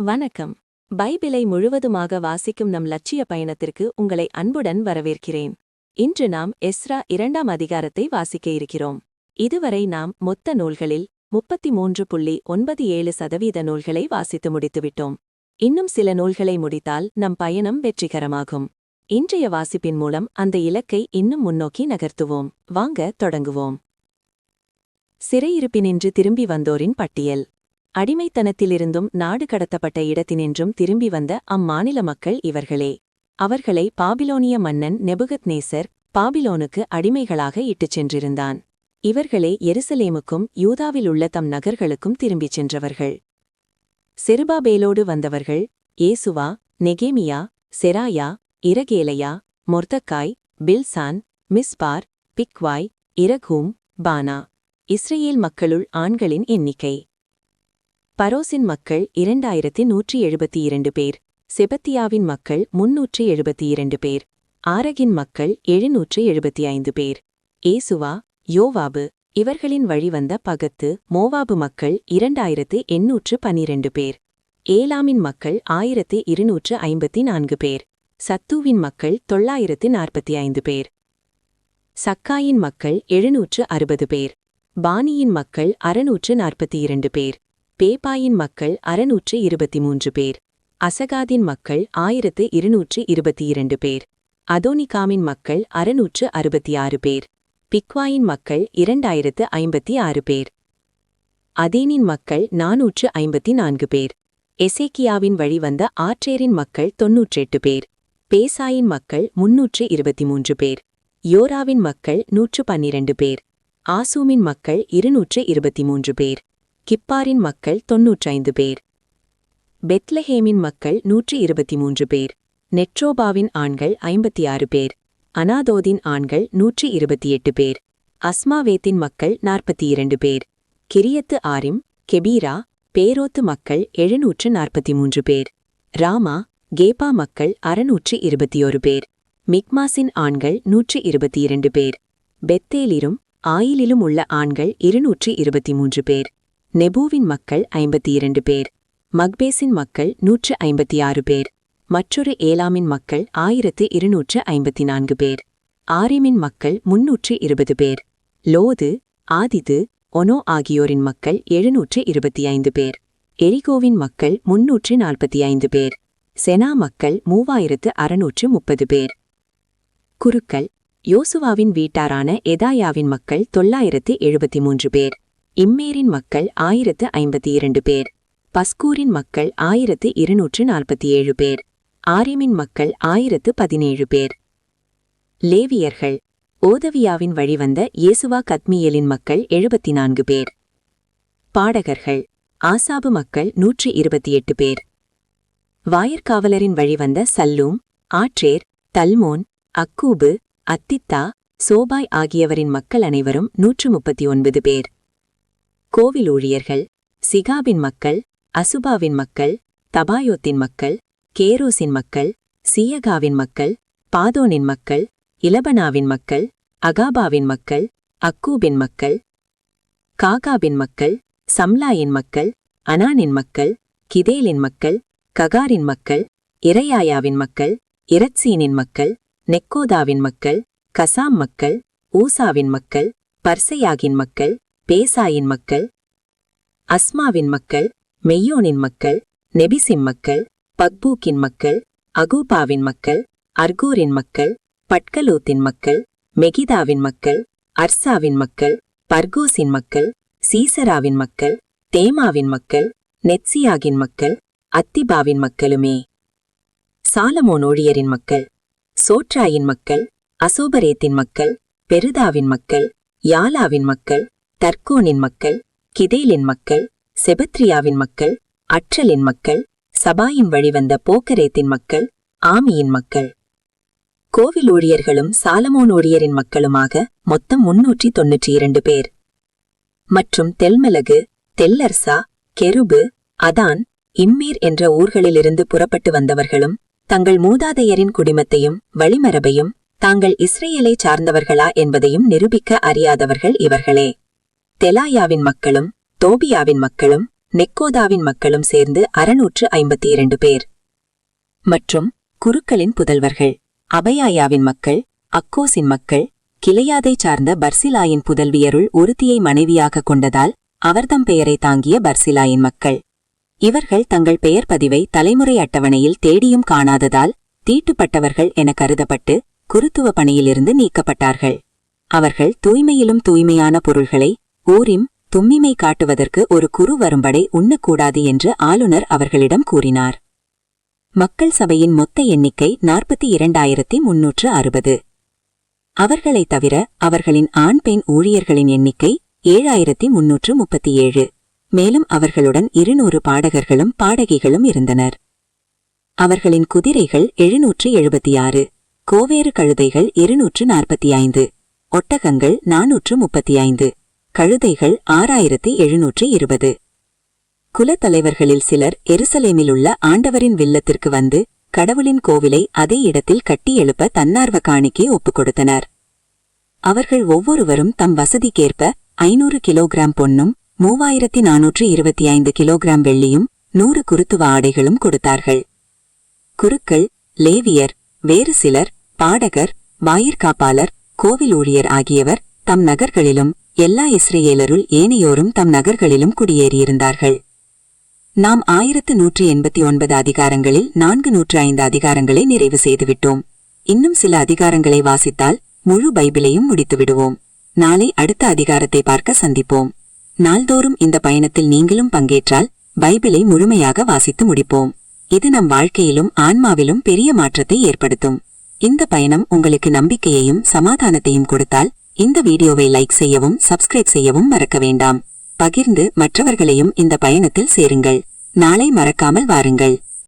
வணக்கம். பைபிளை முழுவதுமாக வாசிக்கும் நம் லட்சிய பயணத்திற்கு உங்களை அன்புடன் வரவேற்கிறேன். இன்று நாம் எஸ்ரா 2ஆம் அதிகாரத்தை வாசிக்க இருக்கிறோம். இதுவரை நாம் மொத்த நூல்களில் 33.97% நூல்களை வாசித்து முடித்துவிட்டோம். இன்னும் சில நூல்களை முடித்தால் நம் பயணம் வெற்றிகரமாகும். இன்றைய வாசிப்பின் மூலம் அந்த இலக்கை இன்னும் முன்னோக்கி நகர்த்துவோம். வாங்க தொடங்குவோம். சிறையிருப்பினின்று திரும்பி வந்தோரின் பட்டியல். அடிமைத்தனத்திலிருந்தும் நாடு கடத்தப்பட்ட இடத்தினின்றும் திரும்பி வந்த அம்மாநில மக்கள் இவர்களே. அவர்களை பாபிலோனிய மன்னன் நெபுகத்நேசர் பாபிலோனுக்கு அடிமைகளாக இட்டுச் சென்றிருந்தான். இவர்களே எருசலேமுக்கும் யூதாவிலுள்ள தம் நகர்களுக்கும் திரும்பிச் சென்றவர்கள். செருபாபேலோடு வந்தவர்கள் ஏசுவா, நெகேமியா, செராயா, இரகேலையா, மொர்தக்காய், பில்சான், மிஸ்பார், பிக்வாய், இரகூம், பானா. இஸ்ரேல் மக்களுள் ஆண்களின் எண்ணிக்கை. பரோசின் மக்கள் 2172 பேர். செபத்தியாவின் மக்கள் 372 பேர். ஆரகின் மக்கள் 775 பேர். ஏசுவா, யோவாபு இவர்களின் வழிவந்த பகத்து மோவாபு மக்கள் 2812 பேர். ஏலாமின் மக்கள் 1254 பேர். சத்தூவின் மக்கள் 945 பேர். சக்காயின் மக்கள் 760 பேர். பானியின் மக்கள் 642 பேர். பேபாயின் மக்கள் 623 பேர். அசகாதின் மக்கள் 1222 பேர். அதோனிகாமின் மக்கள் 666 பேர். பிக்வாயின் மக்கள் 2056 பேர். அதேனின் மக்கள் 454 பேர். எசேக்கியாவின் வழிவந்த ஆற்றேரின் மக்கள் 98 பேர். பேசாயின் மக்கள் 323 பேர். யோராவின் மக்கள் 112 பேர். ஆசூமின் மக்கள் 223 பேர். கிப்பாரின் மக்கள் 95 பேர். பெத்லஹேமின் மக்கள் 123 பேர். நெட்ரோபாவின் ஆண்கள் 56 பேர். அனாதோதின் ஆண்கள் 128 பேர். அஸ்மாவேத்தின் மக்கள் 42 பேர். கிரியத்து ஆரிம், கெபீரா, பேரோத்து மக்கள் 743 பேர். ராமா, கேபா மக்கள் 621 பேர். மிக்மாசின் ஆண்கள் 122 பேர். பெத்தேலிலும் ஆயிலிலும் உள்ள ஆண்கள் 223 பேர். நெபூவின் மக்கள் 52 பேர். மக்பேசின் மக்கள் 156 பேர். மற்றொரு ஏலாமின் மக்கள் 1254 பேர். ஆரிமின் மக்கள் 320 பேர். லோது, ஆதிது, ஒனோ ஆகியோரின் மக்கள் 725 பேர். எரிகோவின் மக்கள் 345 பேர். செனா மக்கள் 3630 பேர். குருக்கள். யோசுவாவின் வீட்டாரான எதாயாவின் மக்கள் 973 பேர். இம்மேரின் மக்கள் 1052 பேர். பஸ்கூரின் மக்கள் 1247 பேர். ஆரிமின் மக்கள் 1017 பேர். லேவியர்கள். ஓதவியாவின் வழிவந்த ஏசுவா கத்மியலின் மக்கள் 74 பேர். பாடகர்கள். ஆசாபு மக்கள் 128 பேர். வாயர்காவலரின் வழிவந்த சல்லூம், ஆற்றேர், தல்மோன், அக்கூபு, அத்தித்தா, சோபாய் ஆகியவரின் மக்கள் அனைவரும் 139 பேர். கோவில் ஊழியர்கள். சிகாபின் மக்கள், அசுபாவின் மக்கள், தபாயோத்தின் மக்கள், கேரோசின் மக்கள், சியகாவின் மக்கள், பாதோனின் மக்கள், இலபனாவின் மக்கள், அகாபாவின் மக்கள், அக்கூபின் மக்கள், காகாபின் மக்கள், சம்லாயின் மக்கள், அனானின் மக்கள், கிதேலின் மக்கள், ககாரின் மக்கள், இரையாயாவின் மக்கள், இரத்சீனின் மக்கள், நெக்கோதாவின் மக்கள், கசாம் மக்கள், ஊசாவின் மக்கள், பர்சையாகின் மக்கள், பேசாயின் மக்கள், அஸ்மாவின் மக்கள், மெய்யோனின் மக்கள், நெபிசிம் மக்கள், பக்பூக்கின் மக்கள், அகூபாவின் மக்கள், அர்கூரின் மக்கள், பட்கலூத்தின் மக்கள், மெகிதாவின் மக்கள், அர்சாவின் மக்கள், பர்கோசின் மக்கள், சீசராவின் மக்கள், தேமாவின் மக்கள், நெத்சியாகின் மக்கள், அத்திபாவின் மக்களுமே. சாலமோன் ஊழியரின் மக்கள். சோற்றாயின் மக்கள், அசோபரேத்தின் மக்கள், பெருதாவின் மக்கள், யாலாவின் மக்கள், தர்கோனின் மக்கள், கிதேலின் மக்கள், செபத்ரியாவின் மக்கள், அற்றலின் மக்கள், சபாயின் வழிவந்த போக்கரேத்தின் மக்கள், ஆமியின் மக்கள். கோவில் ஊழியர்களும் சாலமோன் ஊழியரின் மக்களுமாக மொத்தம் 392 பேர். மற்றும் தெல்மெலகு, தெல்லர்சா, கெருபு, அதான், இம்மீர் என்ற ஊர்களிலிருந்து புறப்பட்டு வந்தவர்களும் தங்கள் மூதாதையரின் குடிமத்தையும் வழிமரபையும் தாங்கள் இஸ்ரேலை சார்ந்தவர்களா என்பதையும் நிரூபிக்க அறியாதவர்கள் இவர்களே. தெலாயாவின் மக்களும் தோபியாவின் மக்களும் நெக்கோதாவின் மக்களும் சேர்ந்து 652 பேர். மற்றும் குருக்களின் புதல்வர்கள் அபயாயாவின் மக்கள், அக்கோசின் மக்கள், கிளையாதைச் சார்ந்த பர்சிலாயின் புதல்வியருள் ஒருத்தியை மனைவியாக கொண்டதால் அவர்தம் பெயரை தாங்கிய பர்சிலாயின் மக்கள். இவர்கள் தங்கள் பெயர் பதிவை தலைமுறை அட்டவணையில் தேடியும் காணாததால் தீட்டுப்பட்டவர்கள் என கருதப்பட்டு குருத்துவ பணியிலிருந்து நீக்கப்பட்டார்கள். அவர்கள் தூய்மையிலும் தூய்மையான பொருள்களை ஊரிம் தும்மிமை காட்டுவதற்கு ஒரு குரு வரும்படை உண்ணக்கூடாது என்று ஆளுநர் அவர்களிடம் கூறினார். மக்கள் சபையின் மொத்த எண்ணிக்கை 42,360. அவர்களைத் தவிர அவர்களின் ஆண் பெண் ஊழியர்களின் எண்ணிக்கை 7,337. மேலும் அவர்களுடன் 200 பாடகர்களும் பாடகிகளும் இருந்தனர். அவர்களின் குதிரைகள் 776, கோவேறு கழுதைகள் 245, ஒட்டகங்கள் 435, கழுதைகள் 6,720. குலத்தலைவர்களில் சிலர் எருசலேமில் உள்ள ஆண்டவரின் வில்லத்திற்கு வந்து கடவுளின் கோவிலை அதே இடத்தில் கட்டி எழுப்ப தன்னார்வ காணிக்கை ஒப்புக் கொடுத்தனர். அவர்கள் ஒவ்வொருவரும் தம் வசதிக்கேற்ப 500 கிலோகிராம் பொன்னும் 3,425 கிலோகிராம் வெள்ளியும் 100 குருத்துவ ஆடைகளும் கொடுத்தார்கள். குருக்கள், லேவியர், வேறு சிலர், பாடகர், வாயிற்காப்பாளர், கோவில் ஊழியர் ஆகியவர் தம் நகர்களிலும் எல்லா இஸ்ரேலருள் ஏனையோரும் தம் நகர்களிலும் குடியேறியிருந்தார்கள். நாம் 1189 அதிகாரங்களில் 405 அதிகாரங்களை நிறைவு செய்துவிட்டோம். இன்னும் சில அதிகாரங்களை வாசித்தால் முழு பைபிளையும் முடித்துவிடுவோம். நாளை அடுத்த அதிகாரத்தை பார்க்க சந்திப்போம். நாள்தோறும் இந்த பயணத்தில் நீங்களும் பங்கேற்றால் பைபிளை முழுமையாக வாசித்து முடிப்போம். இது நம் வாழ்க்கையிலும் ஆன்மாவிலும் பெரிய மாற்றத்தை ஏற்படுத்தும். இந்த பயணம் உங்களுக்கு நம்பிக்கையையும் சமாதானத்தையும் கொடுத்தால் இந்த வீடியோவை லைக் செய்யவும் சப்ஸ்கிரைப் செய்யவும் மறக்க வேண்டாம். பகிர்ந்து மற்றவர்களையும் இந்த பயணத்தில் சேருங்கள். நாளை மறக்காமல் வாருங்கள்.